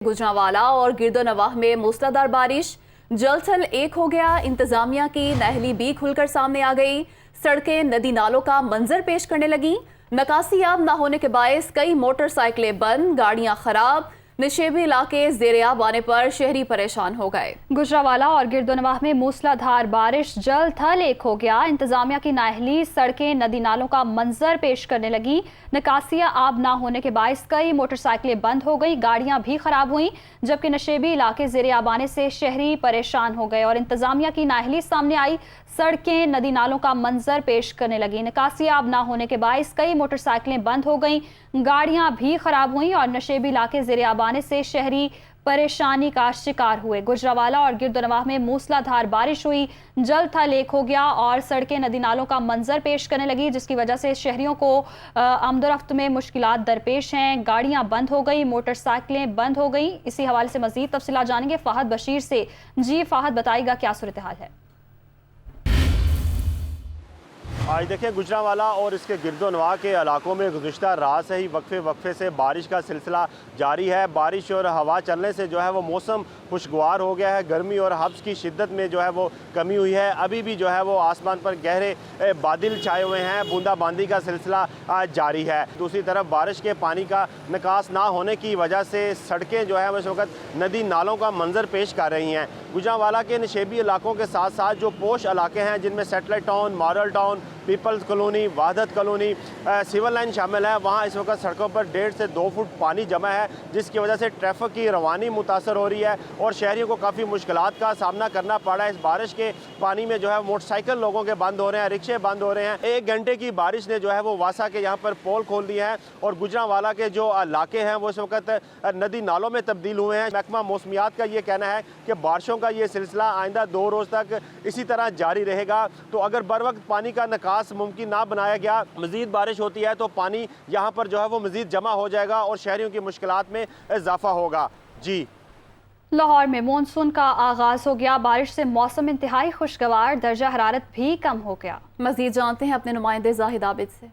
गुजरांवाला और गिरदोनवाह में मूसलाधार बारिश, जल थल एक हो गया। इंतजामिया की नाअहली भी खुलकर सामने आ गई। सड़कें नदी नालों का मंजर पेश करने लगी। नकासी आब न होने के बायस कई मोटरसाइकिलें बंद, गाड़ियां खराब। निशेबी इलाके ज़ेर-ए-आब आने पर शहरी परेशान हो गए। गुजरांवाला और गिरदोनवाह में मूसलाधार बारिश, जल थल एक हो गया। इंतजामिया की नाअहली सड़कें नदी नालों का मंजर पेश करने लगी। निकासिया आब ना होने के बायस कई मोटरसाइकिलें बंद हो गई, गाड़ियां भी खराब हुई, जबकि नशेबी इलाके ज़ेर-ए-आब आने से शहरी परेशान हो गए और इंतजामिया की नाअहली सामने आई। सड़कें नदी नालों का मंजर पेश करने लगी। निकासी आब ना होने के बायस कई मोटरसाइकिलें बंद हो गईं, गाड़ियां भी खराब हुई और नशेबी इलाके ज़ेर-ए-आब आने से शहरी परेशानी का शिकार हुए। गुजरांवाला और गिरदोनवाह में मूसलाधार बारिश हुई, जल थल एक हो गया और सड़कें नदी नालों का मंजर पेश करने लगी, जिसकी वजह से शहरियों को आमदोरफ्त में मुश्किलात दरपेश हैं। गाड़ियां बंद हो गई, मोटरसाइकिलें बंद हो गई। इसी हवाले से मजीद तफसीलात जानेंगे फाहद बशीर से। जी फाहद, बताइएगा क्या सूरत हाल है? आज देखिए, गुजरांवाला और इसके गिरदोनवाह के इलाकों में गुज़िश्ता रात से ही वक्फे से बारिश का सिलसिला जारी है। बारिश और हवा चलने से जो है वो मौसम खुशगवार हो गया है। गर्मी और हब्स की शिद्दत में जो है वो कमी हुई है। अभी भी जो है वो आसमान पर गहरे बादल छाए हुए हैं, बूंदाबांदी का सिलसिला जारी है। दूसरी तरफ बारिश के पानी का निकास ना होने की वजह से सड़कें जो है वो इस वक्त नदी नालों का मंजर पेश कर रही हैं। गुजरांवाला के नशेबी इलाकों के साथ साथ जो पोश इलाके हैं, जिनमें Satellite Town, Model Town, People's Colony, Wahdat Colony, Civil Line शामिल है, वहाँ इस वक्त सड़कों पर 1.5 से 2 फुट पानी जमा है, जिसकी वजह से ट्रैफिक की रवानी मुतासर हो रही है और शहरियों को काफ़ी मुश्किलात का सामना करना पड़ा है। इस बारिश के पानी में जो है मोटरसाइकिल लोगों के बंद हो रहे हैं, रिक्शे बंद हो रहे हैं। 1 घंटे की बारिश ने जो है वो वासा के यहाँ पर पोल खोल दिए हैं और गुजरांवाला के जो इलाके हैं वो इस वक्त नदी नालों में तब्दील हुए हैं। महकमा मौसमियात का ये कहना है कि बारिशों का ये सिलसिला आइंदा 2 रोज़ तक इसी तरह जारी रहेगा। तो अगर बर वक्त पानी का निकास मुमकिन ना बनाया गया, मज़ीद बारिश होती है तो पानी यहाँ पर जो है वो मज़ीद जमा हो जाएगा और शहरियों की मुश्किलात में इजाफा होगा। जी, लाहौर में मानसून का आगाज हो गया। बारिश से मौसम इंतहाई खुशगवार, दर्जा हरारत भी कम हो गया। मज़ीद जानते हैं अपने नुमाइंदे जाहिद आबिद से।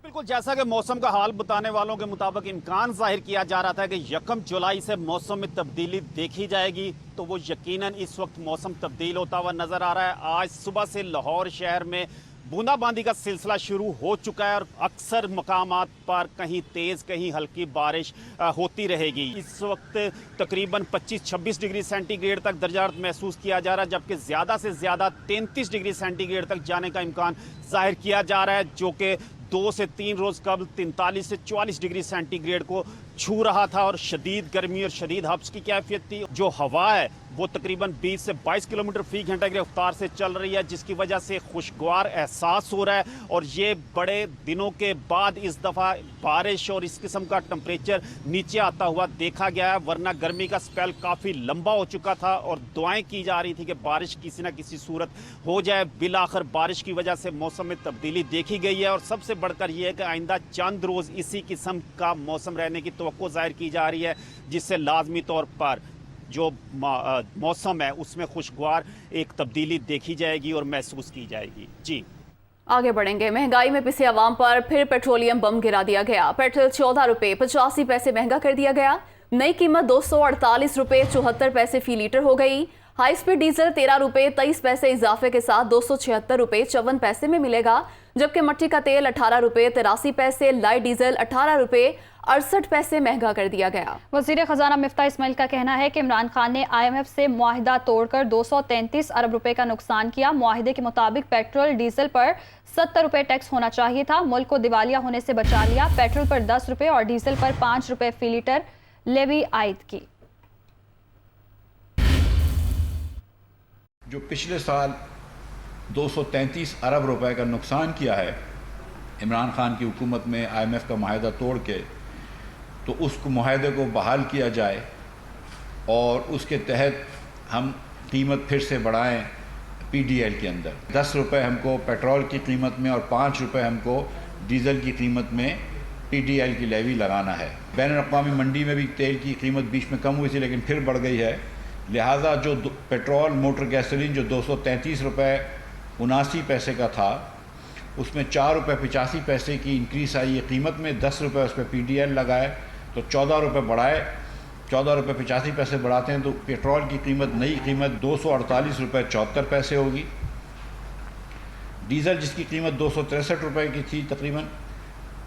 बिल्कुल, जैसा कि मौसम का हाल बताने वालों के मुताबिक इम्कान जाहिर किया जा रहा था कि 1 जुलाई से मौसम में तब्दीली देखी जाएगी, तो वो यकीनन इस वक्त मौसम तब्दील होता हुआ नजर आ रहा है। आज सुबह से लाहौर शहर में बूंदाबांदी का सिलसिला शुरू हो चुका है और अक्सर मकामात पर कहीं तेज़ कहीं हल्की बारिश होती रहेगी। इस वक्त तकरीबन 25-26 डिग्री सेंटीग्रेड तक दर्जा हरारत महसूस किया जा रहा है, जबकि ज़्यादा से ज़्यादा 33 डिग्री सेंटीग्रेड तक जाने का इम्कान जाहिर किया जा रहा है, जो कि 2 से 3 रोज़ कबल 43 से 44 डिग्री सेंटीग्रेड को छू रहा था और शदीद गर्मी और शदीद हब्स की कैफियत थी। जो हवा है वो तकरीबन 20 से 22 किलोमीटर फी घंटा की रफ्तार से चल रही है, जिसकी वजह से खुशगवार एहसास हो रहा है और ये बड़े दिनों के बाद इस दफ़ा बारिश और इस किस्म का टेम्परेचर नीचे आता हुआ देखा गया है, वरना गर्मी का स्पेल काफ़ी लंबा हो चुका था और दुआएं की जा रही थी कि बारिश किसी न किसी सूरत हो जाए। बिलाखिर बारिश की वजह से मौसम में तब्दीली देखी गई है और सबसे बढ़कर यह है कि आइंदा चंद रोज़ इसी किस्म का मौसम रहने की तवक्को जाहिर की जा रही है, जिससे लाजमी तौर पर जो मौसम है उसमें खुशगवार एक तब्दीली देखी जाएगी और महसूस की जाएगी। जी, आगे बढ़ेंगे। महंगाई में पिसे अवाम पर फिर पेट्रोलियम बम गिरा दिया गया। पेट्रोल 14 रुपये 85 पैसे महंगा कर दिया गया। नई कीमत 248 रुपये 74 पैसे फी लीटर हो गई। हाई स्पीड डीजल 13 रुपये 23 पैसे इजाफे के साथ 276 रुपये 54 पैसे में मिलेगा, जबकि मट्टी का तेल 18 रुपये 83 पैसे, लाइट डीजल 18 रुपये 68 पैसे महंगा कर दिया गया। वज़ीर ख़जाना मिफ्ता इस्माइल का कहना है कि इमरान खान ने IMF से मुआहिदा तोड़कर 233 अरब रुपए का नुकसान किया। मुआहिदे के मुताबिक पेट्रोल डीजल पर 70 रुपए टैक्स होना चाहिए था। मुल्क को दिवालिया होने से बचा लिया। पेट्रोल पर 10 रुपए और डीजल पर 5 रुपए फी लीटर लेवी आयद की। जो पिछले साल 233 अरब रुपए का नुकसान किया है इमरान खान की हुकूमत में IMF का मुआहिदा तोड़ के, तो उसको मुआहिदे को बहाल किया जाए और उसके तहत हम कीमत फिर से बढ़ाएं। PDL के अंदर 10 रुपये हमको पेट्रोल की कीमत में और 5 रुपये हमको डीज़ल की कीमत में PDL की लेवी लगाना है। बैनुल-अक़वामी मंडी में भी तेल की कीमत बीच में कम हुई थी लेकिन फिर बढ़ गई है, लिहाजा जो पेट्रोल मोटर गैसोलीन जो 233 रुपये 79 पैसे का था, उसमें 4 रुपये 85 पैसे की इंक्रीज़ आई है कीमत में। 10 रुपये उस पर PDL लगाए तो 14 रुपये बढ़ाए 14 रुपये 85 पैसे बढ़ाते हैं तो पेट्रोल की कीमत, नई कीमत 248 रुपये 74 पैसे होगी। डीज़ल जिसकी कीमत 263 रुपये की थी तकरीबन,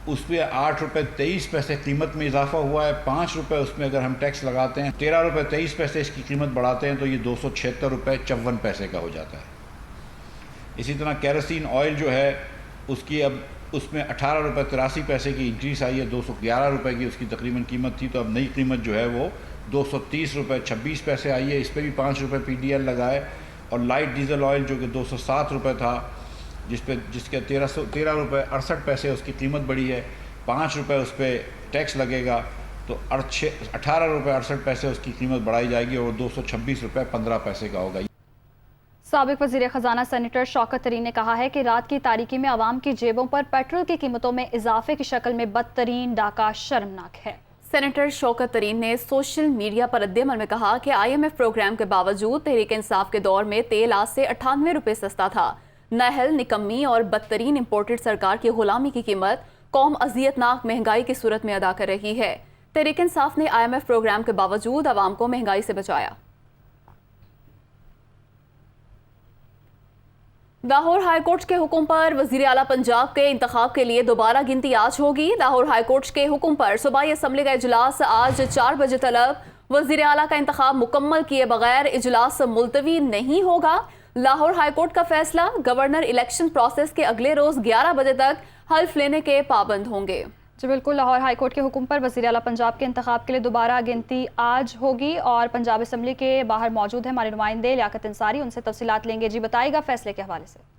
उस पर 8 रुपये 23 पैसे कीमत में इजाफा हुआ है। 5 रुपये उसमें अगर हम टैक्स लगाते हैं, 13 रुपये 23 पैसे इसकी कीमत बढ़ाते हैं तो ये 276 रुपये 54 पैसे का हो जाता है। इसी तरह केरोसिन ऑयल जो है उसकी अब उसमें 18 रुपये 83 पैसे की इंक्रीज़ आई है। 211 रुपये की उसकी तकरीबन कीमत थी, तो अब नई कीमत जो है वो 230 रुपये 26 पैसे आई है। इस पर भी 5 रुपये PDL लगाए। और लाइट डीजल ऑयल जो कि 207 रुपये था, जिसके 13 रुपये 68 पैसे उसकी कीमत बढ़ी है, 5 रुपये उस पर टैक्स लगेगा तो 18 रुपये 68 पैसे उसकी कीमत बढ़ाई जाएगी और 226 रुपये 15 पैसे का होगा। साबिक वज़ीर ख़ज़ाना सेनेटर शौकत तरीन ने कहा है कि रात की तारीकी में आवाम की जेबों पर पेट्रोल की कीमतों में इजाफे की शक्ल में बदतरीन डाका शर्मनाक है। सेनेटर शौकत तरीन ने सोशल मीडिया पर रद्द-ए-अमल में कहा कि IMF प्रोग्राम के बावजूद तहरीक इंसाफ के दौर में तेल आज से 98 रुपये सस्ता था। नाहल, निकम्मी और बदतरीन इम्पोर्टेड सरकार की गुलामी की कीमत कौम अजियतनाक महंगाई की सूरत में अदा कर रही है। तहरीक इंसाफ ने IMF प्रोग्राम के बावजूद आवाम को महंगाई से बचाया। लाहौर हाईकोर्ट के हुक्म पर वजीर आला पंजाब के इंतखाब के लिए दोबारा गिनती आज होगी। लाहौर हाईकोर्ट के हुक्म पर सूबाई असम्बली का इजलास आज 4 बजे तलब। वजीर आला का इंतखाब मुकम्मल किए बगैर इजलास मुलतवी नहीं होगा। लाहौर हाईकोर्ट का फैसला, गवर्नर इलेक्शन प्रोसेस के अगले रोज 11 बजे तक हल्फ लेने के पाबंद होंगे। जी बिल्कुल, लाहौर हाईकोर्ट के हुक्म पर वज़ीर आला पंजाब के इंतखाब के लिए दोबारा गिनती आज होगी और पंजाब असम्बली के बाहर मौजूद है हमारे नुमाइंदे लियाकत अंसारी, उनसे तफसीलात लेंगे। जी बताइएगा फैसले के हवाले से।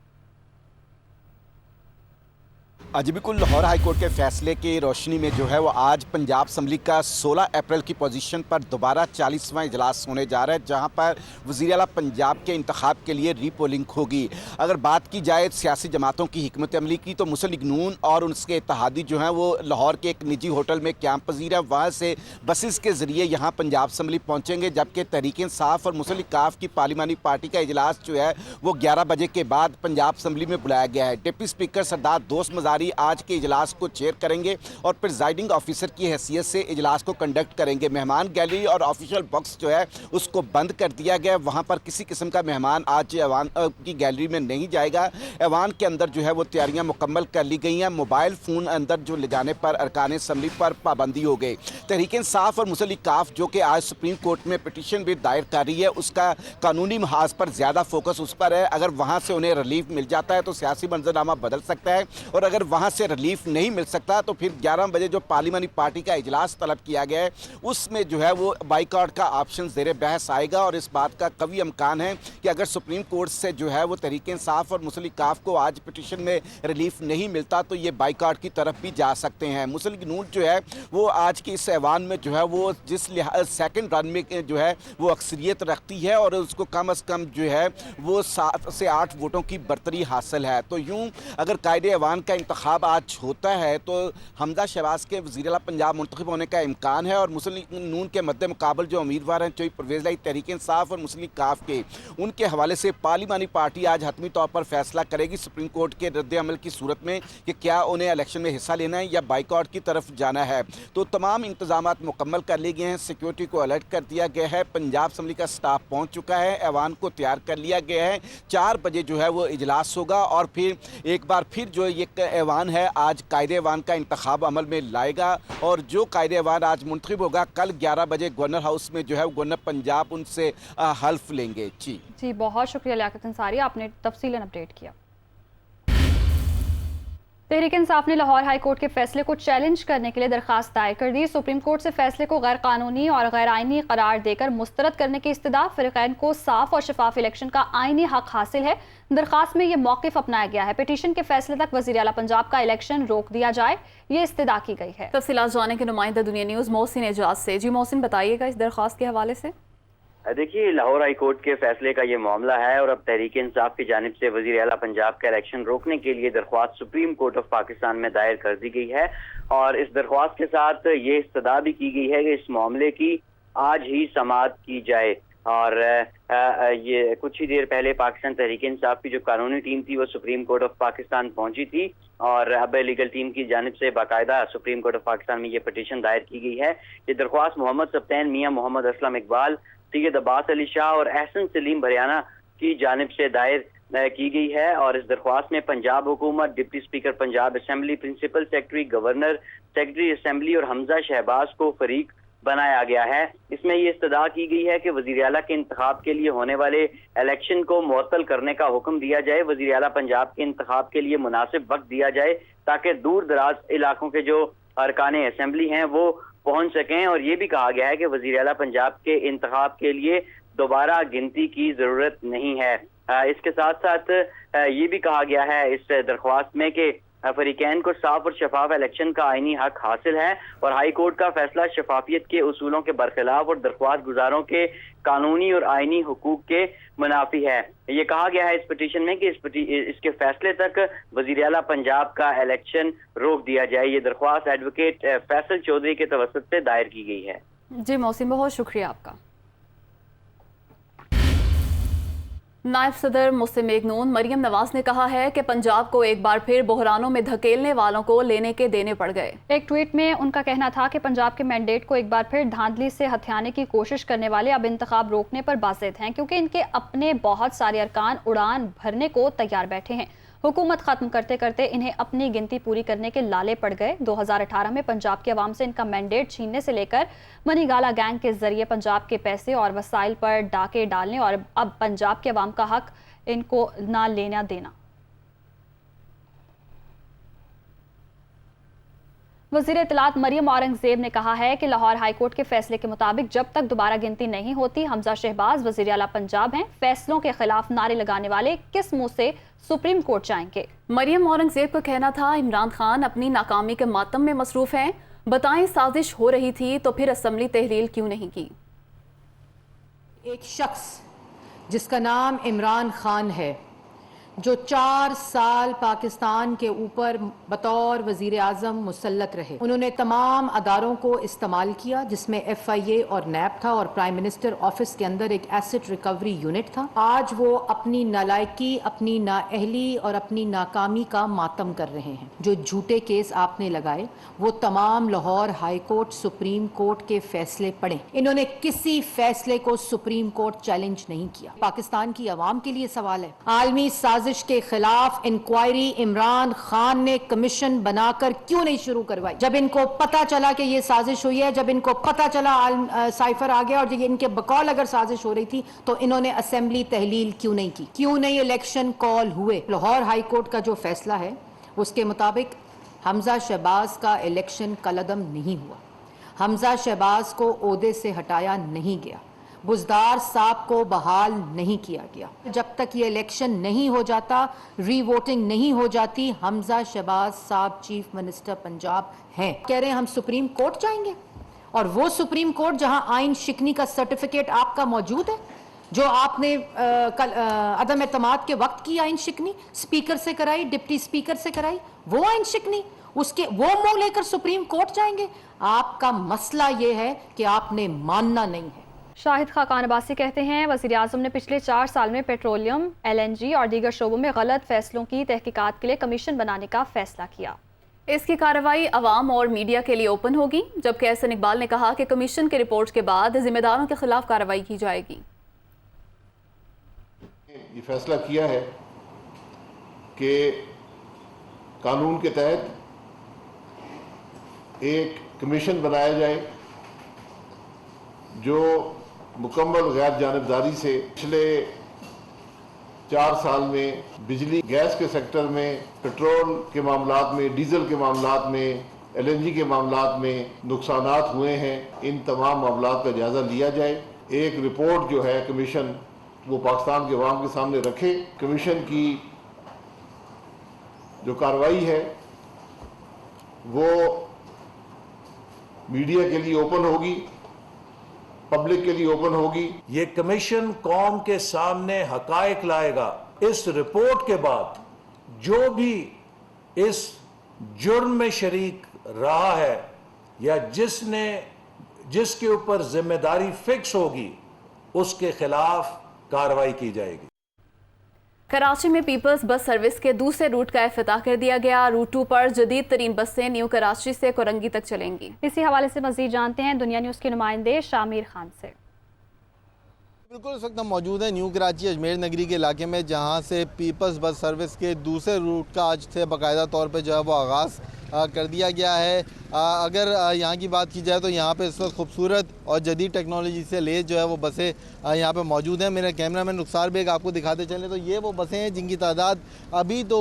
जी बिल्कुल, लाहौर हाई कोर्ट के फैसले की रोशनी में जो है वो आज पंजाब असम्बली का 16 अप्रैल की पोजीशन पर दोबारा 40वां इजलास होने जा रहा है, जहां पर वज़ीर आला पंजाब के इंतखाब के लिए रीपोलिंग होगी। अगर बात की जाए सियासी जमातों की हिकमत अमली की, तो मुस्लिम लीग नून और उसके इत्तेहादी जो हैं वो लाहौर के एक निजी होटल में कैंप पजीर है। वहाँ से बसेस के ज़रिए यहाँ पंजाब असम्बली पहुँचेंगे, जबकि तहरीक इंसाफ और मुस्लिम लीग काफ की पार्लिमानी पार्टी का इजलास जो है वो 11 बजे के बाद पंजाब असम्बली में बुलाया गया है। डिप्टी स्पीकर सरदार दोस्त मज़ारी आज के इजलास को चेयर करेंगे और प्रिजाइडिंग ऑफिसर की हैसियत से इजलास को कंडक्ट करेंगे। मेहमान गैलरी और ऑफिशियल बॉक्स जो है उसको बंद कर दिया गया। वहाँ पर किसी किस्म का मेहमान आज ऐवान की गैलरी में नहीं जाएगा। ऐवान के अंदर जो है वो तैयारियां मुकम्मल कर ली गई हैं। मोबाइल फ़ोन अंदर जो ले जाने पर अरकान असम्बली पर पाबंदी हो गई। तहरीक इंसाफ और मुस्लिम लीग काफ जो कि आज सुप्रीम कोर्ट में पिटीशन भी दायर कर रही है, उसका कानूनी महाज पर ज़्यादा फोकस उस पर है। अगर वहाँ से उन्हें रिलीफ मिल जाता है तो सियासी मंजरनामा बदल सकता है, और अगर वहाँ से रिलीफ नहीं मिल सकता तो फिर 11 बजे जो पार्लिमानी पार्टी का इजलास तलब किया गया है उसमें जो है वो बाइकआउट का ऑप्शन ज़ेरे बहस आएगा। और इस बात का कवी इम्कान है कि अगर सुप्रीम कोर्ट से जो है वो तहरीक इंसाफ और मुस्लिम लीग काफ को आज पिटीशन में रिलीफ नहीं मिलता तो ये बाइकआउट की तरफ भी जा सकते हैं। मुस्लिम लीग नून जो है वो आज की इस ऐवान में जो है वो जिस सेकंड रन में जो है वो अक्सरियत रखती है और उसको कम अज़ कम जो है वो 7 से 8 वोटों की बरतरी हासिल है। तो यूँ अगर कायदे ऐवान का इंतखाब आज होता है तो हमजा शहबाज के वज़ीर आला पंजाब मुंतखब होने का इम्कान है। और मुस्लिम लीग नून के मद्दे मुकाबल जो उम्मीदवार हैं चौधरी परवेज़ लाई तहरीक इंसाफ और मुस्लिम लीग काफ के, उनके हवाले से पार्लिमानी पार्टी आज हतमी तौर पर फैसला करेगी सुप्रीम कोर्ट के रद्द अमल की सूरत में कि क्या उन्हें इलेक्शन में हिस्सा लेना है या बाइकआउट की तरफ जाना है। तो तमाम इंतजामात मुकम्मल कर लिए गए हैं। सिक्योरिटी को अलर्ट कर दिया गया है। पंजाब असम्बली का स्टाफ पहुँच चुका है। ऐवान को तैयार कर लिया गया है। 4 बजे जो है वो इजलास होगा और फिर एक बार फिर जो ये ऐवान है आज कायदे ऐवान का इंतखाब अमल में लाएगा। और जो कायदे ऐवान आज मुंतखब होगा कल 11 बजे गवर्नर हाउस में जो है गवर्नर पंजाब उनसे हल्फ लेंगे। जी बहुत शुक्रिया लियाकत अंसारी, आपने तफसीलन अपडेट किया। तहरीक इंसाफ ने लाहौर हाई कोर्ट के फैसले को चैलेंज करने के लिए दरखास्त दायर कर दी। सुप्रीम कोर्ट से फैसले को गैर कानूनी और गैर आइनी करार देकर मुस्तरद करने की इस्तदा। फरीकैन को साफ और शफाफ इलेक्शन का आइनी हक हासिल है। दरखास्त में यह मौक़िफ़ अपनाया गया है। पिटीशन के फैसले तक वज़ीर आला पंजाब का इलेक्शन रोक दिया जाए, ये इस्तदा की गई है। तफसीलात जाने के नुमाइंदा दुनिया न्यूज़ मोहसिन एजाज से। जी मोहसिन, बताइएगा इस दरखास्त के हवाले से। देखिए, लाहौर हाई कोर्ट के फैसले का ये मामला है और अब तहरीक इंसाफ की जानिब से वज़ीर आला पंजाब का इलेक्शन रोकने के लिए दरख्वास्त सुप्रीम कोर्ट ऑफ पाकिस्तान में दायर कर दी गई है। और इस दरख्वास्त के साथ ये इस्तदा भी की गई है कि इस मामले की आज ही समाअत की जाए। اور یہ کچھ ہی دیر پہلے پاکستان تحریک انصاف کی جو قانونی ٹیم تھی وہ سپریم کورٹ آف پاکستان پہنچی تھی، اور اب لیگل ٹیم کی جانب سے باقاعدہ سپریم کورٹ آف پاکستان میں یہ پٹیشن دائر کی گئی ہے۔ یہ درخواست محمد سبطین میاں، محمد اسلم اقبال، سید عباس علی شاہ اور احسن سلیم بریانہ کی جانب سے دائر کی گئی ہے، اور اس درخواست میں پنجاب حکومت، deputy speaker Punjab assembly, principal secretary, governor, secretary assembly اور حمزہ شہباز کو فریق بنایا گیا ہے۔ اس میں یہ استدعا کی گئی ہے کہ وزیر اعلیٰ کے انتخاب کے لیے ہونے والے الیکشن کو معطل کرنے کا حکم دیا جائے، وزیر اعلیٰ پنجاب کے انتخاب کے لیے مناسب وقت دیا جائے تاکہ دور دراز علاقوں کے جو ارکان اسمبلی ہیں وہ پہنچ سکیں، اور یہ بھی کہا گیا ہے کہ وزیر اعلیٰ پنجاب کے انتخاب کے لیے دوبارہ گنتی کی ضرورت نہیں ہے۔ اس کے ساتھ ساتھ یہ بھی کہا گیا ہے اس درخواست میں کہ فریقین کو صاف اور شفاف الیکشن کا آئینی حق حاصل ہے، اور ہائی کورٹ کا فیصلہ شفافیت کے اصولوں کے برخلاف اور درخواست گزاروں کے قانونی اور آئینی حقوق کے منافی ہے۔ یہ کہا گیا ہے اس پٹیشن میں کہ اس کے فیصلے تک وزیر اعلیٰ پنجاب کا الیکشن روک دیا جائے۔ یہ درخواست ایڈوکیٹ فیصل چودھری کے توسط سے دائر کی گئی ہے۔ جی محسن، بہت شکریہ آپ کا۔ نائب صدر مسلم لیگ نون مریم نواز نے کہا ہے کہ پنجاب کو ایک بار پھر بحرانوں میں دھکیلنے والوں کو لینے کے دینے پڑ گئے۔ ایک ٹویٹ میں ان کا کہنا تھا کہ پنجاب کے مینڈیٹ کو ایک بار پھر دھاندلی سے ہتھیانے کی کوشش کرنے والے اب انتخاب روکنے پر بازید ہیں، کیونکہ ان کے اپنے بہت سارے ارکان اڑان بھرنے کو تیار بیٹھے ہیں۔ حکومت ختم کرتے کرتے انہیں اپنی گنتی پوری کرنے کے لالے پڑ گئے۔ 2018 میں پنجاب کے عوام سے ان کا مینڈیٹ چھیننے سے لے کر منی گالا گینگ کے ذریعے پنجاب کے پیسے اور وسائل پر ڈاکے ڈالنے، اور اب پنجاب کے عوام کا حق ان کو نہ لینا دینا۔ وزیر اطلاعات مریم اورنگزیب نے کہا ہے کہ لاہور ہائی کورٹ کے فیصلے کے مطابق جب تک دوبارہ گنتی نہیں ہوتی حمزہ شہباز وزیر اعلیٰ پنجاب ہیں۔ فیصلوں کے خلاف نعرے لگانے والے کس منہ سے سپریم کورٹ جائیں گے؟ مریم اورنگزیب کا کہنا تھا عمران خان اپنی ناکامی کے ماتم میں مصروف ہیں، بتائیں سازش ہو رہی تھی تو پھر اسمبلی تحلیل کیوں نہیں کی؟ ایک شخص جس کا نام عمران خان ہے، جو 4 سال پاکستان کے اوپر بطور وزیر اعظم مسلط رہے، انہوں نے تمام اداروں کو استعمال کیا جس میں FIA اور نیب تھا، اور پرائم منسٹر آفس کے اندر ایک ایسٹ ریکوری یونٹ تھا۔ آج وہ اپنی نالائکی، اپنی نااہلی اور اپنی ناکامی کا ماتم کر رہے ہیں۔ جو جھوٹے کیس آپ نے لگائے وہ تمام Lahore high court, supreme court کے فیصلے پڑھیں۔ انہوں نے کسی فیصلے کو سپریم کورٹ چیلنج نہیں کیا۔ پاکستان کی عوام کے لیے سوال ہے، عالمی سازش کے خلاف انکوائری عمران خان نے کمیشن بنا کر کیوں نہیں شروع کروائی؟ جب ان کو پتا چلا کہ یہ سازش ہوئی ہے، جب ان کو پتا چلا سائفر آ گیا اور جب ان کے بقول اگر سازش ہو رہی تھی تو انہوں نے اسمبلی تحلیل کیوں نہیں کی؟ کیوں نہیں الیکشن کال ہوئے؟ لاہور ہائی کورٹ کا جو فیصلہ ہے اس کے مطابق حمزہ شہباز کا الیکشن کالعدم نہیں ہوا، حمزہ شہباز کو عہدے سے ہٹایا نہیں گیا، بزدار صاحب کو بحال نہیں کیا گیا۔ جب تک یہ الیکشن نہیں ہو جاتا، ری ووٹنگ نہیں ہو جاتی، حمزہ شہباز صاحب چیف منسٹر پنجاب ہیں۔ کہہ رہے ہیں ہم سپریم کورٹ جائیں گے، اور وہ سپریم کورٹ جہاں آئین شکنی کا سرٹیفکیٹ آپ کا موجود ہے، جو آپ نے عدم اعتماد کے وقت کی آئین شکنی اسپیکر سے کرائی، ڈپٹی اسپیکر سے کرائی، وہ آئین شکنی اس کے وہ منہ لے کر سپریم کورٹ جائیں گے؟ آپ کا مسئلہ یہ ہے کہ آپ نے ماننا نہیں ہے۔ شاہد خاقان عباسی کہتے ہیں وزیر اعظم نے پچھلے 4 سال میں پیٹرولیم، LNG اور دیگر شعبوں میں غلط فیصلوں کی تحقیقات کے لیے کمیشن بنانے کا فیصلہ کیا۔ اس کی کارروائی عوام اور میڈیا کے لیے اوپن ہوگی، جبکہ احسن اقبال نے کہا کہ کمیشن کی رپورٹ کے بعد ذمہ داروں کے خلاف کارروائی کی جائے گی۔ یہ فیصلہ کیا ہے کہ قانون کے تحت ایک کمیشن بنایا جائے جو مکمل غیر جانبداری سے پچھلے 4 سال میں بجلی گیس کے سیکٹر میں، پیٹرول کے معاملات میں، ڈیزل کے معاملات میں، LNG کے معاملات میں نقصانات ہوئے ہیں، ان تمام معاملات کا جائزہ لیا جائے۔ ایک رپورٹ جو ہے کمیشن وہ پاکستان کے عوام کے سامنے رکھے۔ کمیشن کی جو کارروائی ہے وہ میڈیا کے لیے اوپن ہوگی، پبلک کے لیے اوپن ہوگی۔ یہ کمیشن قوم کے سامنے حقائق لائے گا۔ اس رپورٹ کے بعد جو بھی اس جرم میں شریک رہا ہے یا جس کے اوپر ذمہ داری فکس ہوگی उसके खिलाफ कार्रवाई की जाएगी। कराची में पीपल्स बस सर्विस के दूसरे रूट का इफ्तिताह कर दिया गया। रूट 2 पर जदीद तरीन बसें न्यू कराची से कोरंगी तक चलेंगी। इसी हवाले से मजीद जानते हैं दुनिया न्यूज़ के नुमाइंदे शामिर खान से। बिल्कुल, इस वक्त हम मौजूद हैं न्यू कराची अजमेर नगरी के इलाके में, जहां से पीपल्स बस सर्विस के दूसरे रूट का आज से बाकायदा तौर पे जो है वो आगाज़ कर दिया गया है। अगर यहाँ की बात की जाए तो यहाँ पे इस वक्त खूबसूरत और जदीद टेक्नोलॉजी से लेस जो है वो बसें यहाँ पे मौजूद हैं। मेरे कैमरामैन रुखसार बेग आपको दिखाते चलें तो ये वो बसें हैं जिनकी तादाद अभी तो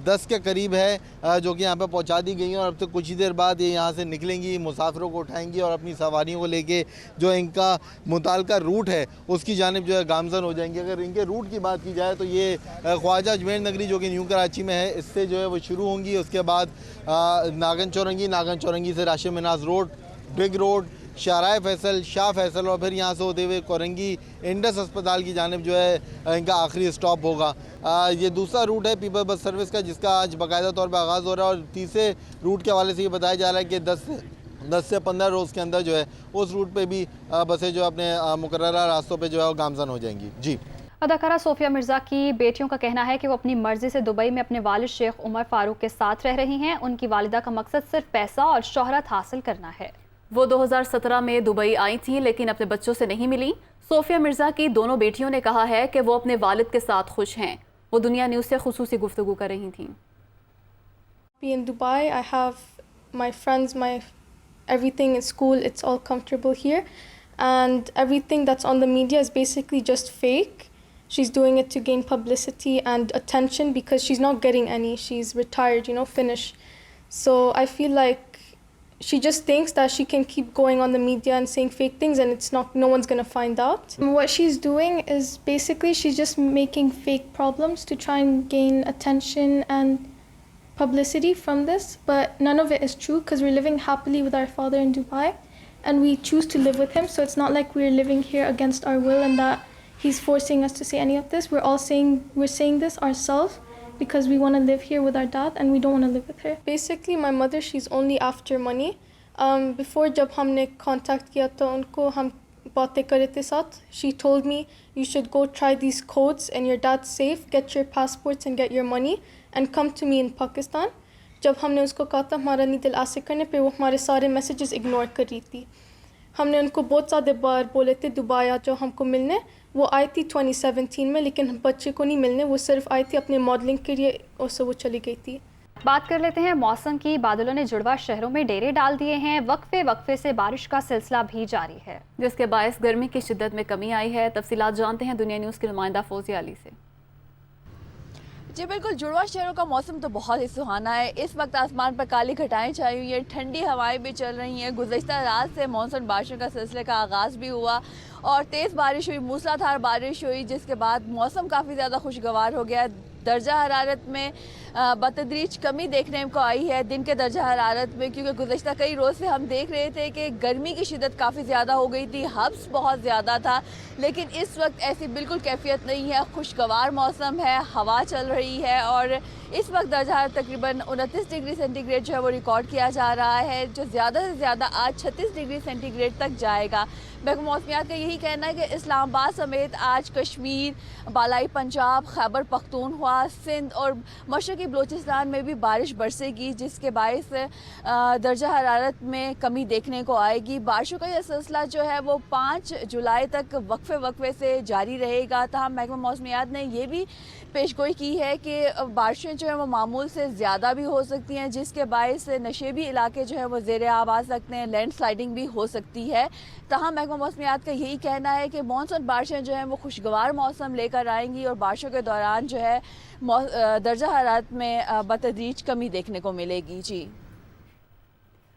10 के करीब है, जो कि यहाँ पे पहुँचा दी गई हैं और अब तो कुछ ही देर बाद ये यहाँ से निकलेंगी, मुसाफिरों को उठाएंगी और अपनी सवारियों को लेके जो इनका मुताल्लिका रूट है उसकी जानिब जो है गामजन हो जाएंगे। अगर इनके रूट की बात की जाए तो ये ख्वाजा अजमेर नगरी जो कि न्यू कराची में है, इससे जो है वो शुरू होंगी। उसके बाद नागन चौरंगी से Rashid Minhas road, big road, Shahrah Faisal, Shah Faisal और फिर यहाँ से होते हुए कोरंगी इंडस अस्पताल की जानिब जो है इनका आखिरी स्टॉप होगा। ये दूसरा रूट है पीपल बस सर्विस का, जिसका आज बाकायदा तौर पर आगाज़ हो रहा है और तीसरे रूट के हवाले से ये बताया जा रहा है कि 10 से 15 रोज़ के अंदर जो है उस रूट पे भी बसें जो अपने मुकर्ररा रास्तों पे जो है वो गामजन हो जाएंगी। जी। अदाकारा सोफिया मिर्ज़ा की बेटियों का कहना है कि वो अपनी मर्जी से दुबई में अपने वालिद शेख उमर फारूक के साथ रह रही हैं। उनकी वालिदा का मकसद सिर्फ पैसा और शोहरत हासिल करना है। वो 2017 में दुबई आई थीं लेकिन अपने बच्चों से नहीं मिली। सोफिया मिर्ज़ा की दोनों बेटियों ने कहा है कि वो अपने वालिद के साथ खुश हैं। वो दुनिया न्यूज़ से खुसूसी गुफ्तगू कर रही थीं। In Dubai, I have my friends, my everything in school, it's all comfortable here, and everything that's on the media is basically just fake. She's doing it to gain publicity and attention because she's not getting any. She's retired, finished. So I feel like she just thinks that she can keep going on the media and saying fake things and no one's going to find out. What she's doing is basically she's just making fake problems to try and gain attention and publicity from this, but none of it is true because we're living happily with our father in Dubai and we choose to live with him, so it's not like we're living here against our will and that he's forcing us to say any of this. We're saying this ourselves because we want to live here with our dad and we don't want to live with her. Basically my mother, she's only after money. Before jab humne contact kiya to unko hum baatein kar rahe the saath, she told me you should go try these codes and your dad's safe, get your passports and get your money and come to me in Pakistan. जब हमने उसको कहा था हमारा नहीं दिल आसे करने पे, वो हमारे सारे मैसेजेस इग्नोर कर रही थी। हमने उनको बहुत ज़्यादा बार बोले थे दुबई आ जाओ हमको मिलने। वो आई थी 2017 में, लेकिन बच्चे को नहीं मिलने, वो सिर्फ आई थी अपने मॉडलिंग के लिए और से वो चली गई थी। बात कर लेते हैं मौसम की। बादलों ने जुड़वा शहरों में डेरे डाल दिए हैं। वक्फे से बारिश का सिलसिला भी जारी है, जिसके बायस गर्मी की शिद्दत में कमी आई है। तफसीलात जानते हैं दुनिया न्यूज़ के नुमाइंदा फौजिया अली से। जी बिल्कुल, जुड़वा शहरों का मौसम तो बहुत ही सुहाना है। इस वक्त आसमान पर काली घटाएं छाई हुई हैं, ठंडी हवाएं भी चल रही हैं। गुज़श्ता रात से मॉनसून बारिशों का सिलसिले का आगाज़ भी हुआ और तेज़ बारिश हुई, मूसलाधार बारिश हुई, जिसके बाद मौसम काफ़ी ज़्यादा खुशगवार हो गया। दर्जा हरारत में बतदरीज कमी देखने को आई है दिन के दर्जा हरारत में, क्योंकि गुज़श्ता कई रोज़ से हम देख रहे थे कि गर्मी की शिद्दत काफ़ी ज़्यादा हो गई थी, हब्स बहुत ज़्यादा था। लेकिन इस वक्त ऐसी बिल्कुल कैफियत नहीं है, खुशगवार मौसम है, हवा चल रही है और इस वक्त दर्जा हरारत तकरीबन 29 डिग्री सेंटीग्रेड जो है वो रिकॉर्ड किया जा रहा है, जो ज़्यादा से ज़्यादा आज 36 डिग्री सेंटीग्रेड तक जाएगा। महकमा मौसमियात का यही कहना है कि इस्लामाबाद समेत आज कश्मीर, बालाई पंजाब, खैबर पख्तूनख्वा, सिंध और मशरक़ी बलूचिस्तान में भी बारिश बरसेगी, जिसके बायस दर्जा हरारत में कमी देखने को आएगी। बारिशों का यह सिलसिला जो है वो 5 जुलाई तक वक्फे से जारी रहेगा। तहम महकमा मौसमियात ने यह भी पेशगोई की है कि बारिशें जो है वो मामूल से ज़्यादा भी हो सकती हैं, जिसके बायस नशेबी इलाके जो है वो ज़ेर आब आ सकते हैं, लैंड स्लाइडिंग भी हो सकती है। तहम महकमा मौसमियात का यही कहना है कि मानसून बारिशें जो हैं वो खुशगवार मौसम लेकर आएंगी और बारिशों के दौरान जो है दर्जा हरारत में बतदरीज कमी देखने को मिलेगी। जी,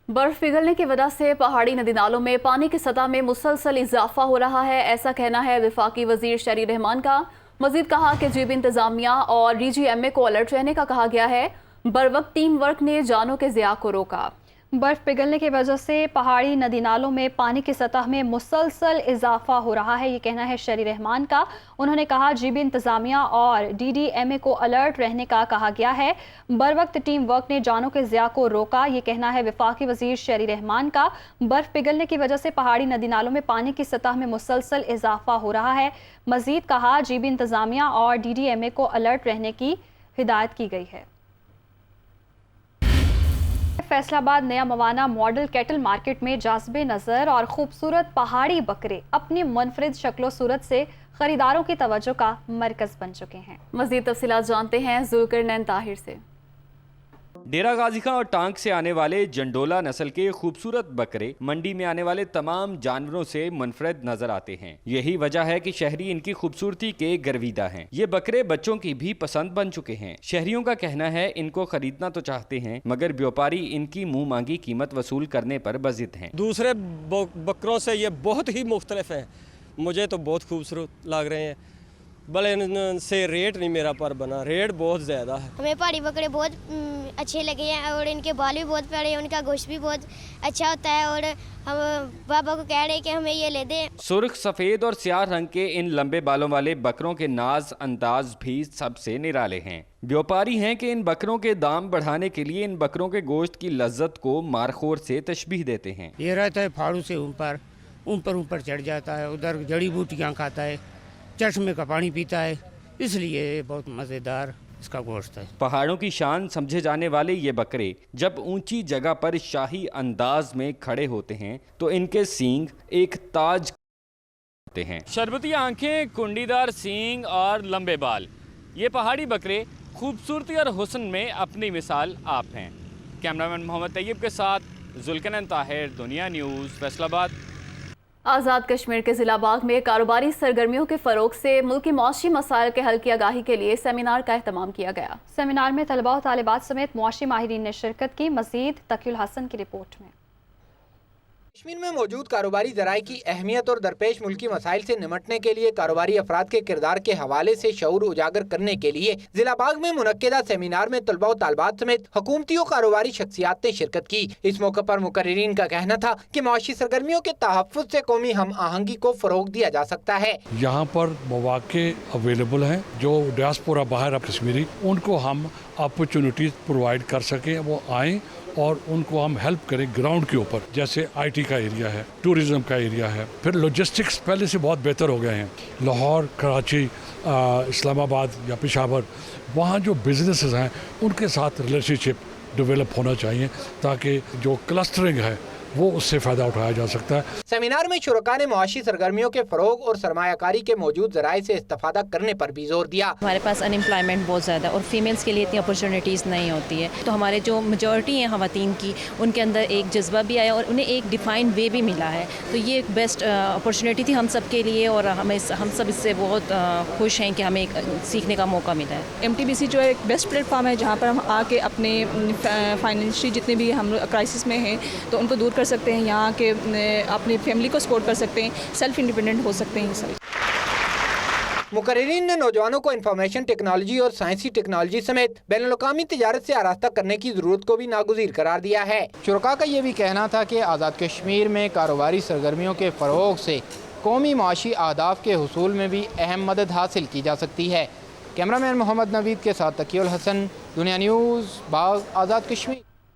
बर्फ पिघलने की वजह से पहाड़ी नदी नालों में पानी की सतह में मुसलसल इजाफा हो रहा है, ऐसा कहना है वफाकी वजीर शहरी रहमान का। मजीद कहा कि जीब इंतजामिया और DGMA को अलर्ट रहने का कहा गया है। बर वक्त टीम वर्क ने जानों के ज़िया को रोका। बर्फ पिघलने की वजह से पहाड़ी नदी नालों में पानी की सतह में मुसलसल इजाफा हो रहा है, ये कहना है शहरी रहमान का। उन्होंने कहा जीबी इंतजामिया और DDMA को अलर्ट रहने का कहा गया है। बर वक्त टीम वर्क ने जानों के ज़िया को रोका, ये कहना है वफाकी वजीर शहरी रहमान का। बर्फ पिघलने की वजह से पहाड़ी नदी नालों में पानी की सतह में मुसलसल इजाफा हो रहा है। मजीद कहा जीबी इंतजामिया और DDMA को अलर्ट रहने की हिदायत की गई है। फैसलाबाद नया मवाना मॉडल कैटल मार्केट में जाज़बे नज़र और खूबसूरत पहाड़ी बकरे अपनी मुनफरिद शक्लो सूरत से खरीदारों की तवज्जो का मरकज़ बन चुके हैं। मज़ीद तफसीलात जानते हैं ज़ुल्करनैन ताहिर से। डेरा गाजी खां और टांग से आने वाले जंडोला नस्ल के खूबसूरत बकरे मंडी में आने वाले तमाम जानवरों से मुनफरद नजर आते हैं। यही वजह है कि शहरी इनकी खूबसूरती के गर्विदा हैं। ये बकरे बच्चों की भी पसंद बन चुके हैं। शहरियों का कहना है इनको खरीदना तो चाहते हैं मगर व्यापारी इनकी मुंह मांगी कीमत वसूल करने पर बजिद हैं। दूसरे बकरों से ये बहुत ही मुख्तलिफ है, मुझे तो बहुत खूबसूरत लग रहे हैं, भले इनसे रेट नहीं मेरा पर बना, रेट बहुत ज़्यादा है। हमें पहाड़ी बकरे बहुत अच्छे लगे हैं और इनके बाल भी बहुत प्यारे हैं, उनका गोश्त भी बहुत अच्छा होता है और हम पापा को कह रहे हैं कि हमें ये ले दें। सुर्ख, सफ़ेद और स्याह रंग के इन लंबे बालों वाले बकरों के नाज अंदाज भी सबसे निराले हैं। व्यापारी हैं कि इन बकरों के दाम बढ़ाने के लिए इन बकरों के गोश्त की लज्जत को मारखोर से तशबीह देते हैं। ये रहता है फाड़ू से ऊपर चढ़ जाता है, उधर जड़ी बूटियाँ खाता है, चश्मे का पानी पीता है, इसलिए बहुत मज़ेदार इसका गोश्त है। पहाड़ों की शान समझे जाने वाले ये बकरे जब ऊंची जगह पर शाही अंदाज में खड़े होते हैं तो इनके सींग एक ताज होते हैं। शरबती आंखें, कुंडीदार सींग और लंबे बाल, ये पहाड़ी बकरे खूबसूरती और हुस्न में अपनी मिसाल आप हैं। कैमरामैन मोहम्मद तैयब के साथ ज़ुल्करनैन ताहिर, दुनिया न्यूज़, फैसलाबाद। आज़ाद कश्मीर के ज़िला बाग में कारोबारी सरगर्मियों के फ़रोग से मुल्की मौशी मसाइल के हल की आगाही के लिए सेमिनार का एहतमाम किया गया। सेमिनार में तलबा और तालिबात समेत मुआशी माहिरीन ने शिरकत की। मज़ीद तकीउल हसन की रिपोर्ट में। कश्मीर में मौजूद कारोबारी ज़राए की अहमियत और दरपेश मुल्की मसाइल से निमटने के लिए कारोबारी अफराद के किरदार के हवाले से शऊर उजागर करने के लिए जिला बाग में मुनक्किदा सेमिनार में तलबा और तालिबात समेत हुकूमती और कारोबारी शख्सियात ने शिरकत की। इस मौके पर मुकर्रिरीन का कहना था कि माशी सरगर्मियों के तहफ़्फ़ुज़ से कौमी हम आहंगी को फ़रोग दिया जा सकता है। यहाँ पर मौक़े अवेलेबल हैं, जो डियास्पोरा बाहर कश्मीरी उनको हम अपॉर्चुनिटीज़ प्रोवाइड कर सकें, वो आएँ और उनको हम हेल्प करें ग्राउंड के ऊपर। जैसे IT का एरिया है, टूरिज्म का एरिया है, फिर लॉजिस्टिक्स पहले से बहुत बेहतर हो गए हैं। लाहौर, कराची, इस्लामाबाद या पेशावर, वहाँ जो बिजनेसेस हैं उनके साथ रिलेशनशिप डेवलप होना चाहिए ताकि जो क्लस्टरिंग है वो उससे फ़ायदा उठाया जा सकता है। सेमिनार में शुरका ने मुआशी सरगर्मियों के फ़रोग और सरमायाकारी के मौजूद ज़राए से इस्तेफादा करने पर भी जोर दिया। हमारे पास अनएम्प्लॉयमेंट बहुत ज़्यादा और फीमेल्स के लिए इतनी अपॉर्चुनिटीज़ नहीं होती है, तो हमारे जो मेजॉरिटी हैं ख़वातीन की, उनके अंदर एक जज्बा भी आया और उन्हें एक डिफाइंड वे भी मिला है। तो ये एक बेस्ट अपॉर्चुनिटी थी हम सब के लिए और हम सब इससे बहुत खुश हैं कि हमें एक सीखने का मौका मिला है। MTBC जो है एक बेस्ट प्लेटफॉर्म है जहाँ पर हम आके अपने फाइनेंशियली जितने भी हम क्राइसिस में हैं तो उनको दूर कर सकते हैं, यहाँ के अपनी फैमिली को सपोर्ट कर सकते हैं, सेल्फ इंडिपेंडेंट हो सकते हैं। सब मुकर्रिरीन ने नौजवानों को इंफॉर्मेशन टेक्नोलॉजी और साइंसी टेक्नोलॉजी समेत बैनुल-अक़वामी तिजारत से आरास्ता करने की ज़रूरत को भी नागुज़ीर करार दिया है। शुरका का ये भी कहना था कि आज़ाद कश्मीर में कारोबारी सरगर्मियों के फ़रोग से कौमी माशी अहदाफ के हुसूल में भी अहम मदद हासिल की जा सकती है। कैमरामैन मोहम्मद नवीद के साथ तकीउल हसन, दुनिया न्यूज़, बाग, आज़ाद कश्मीर।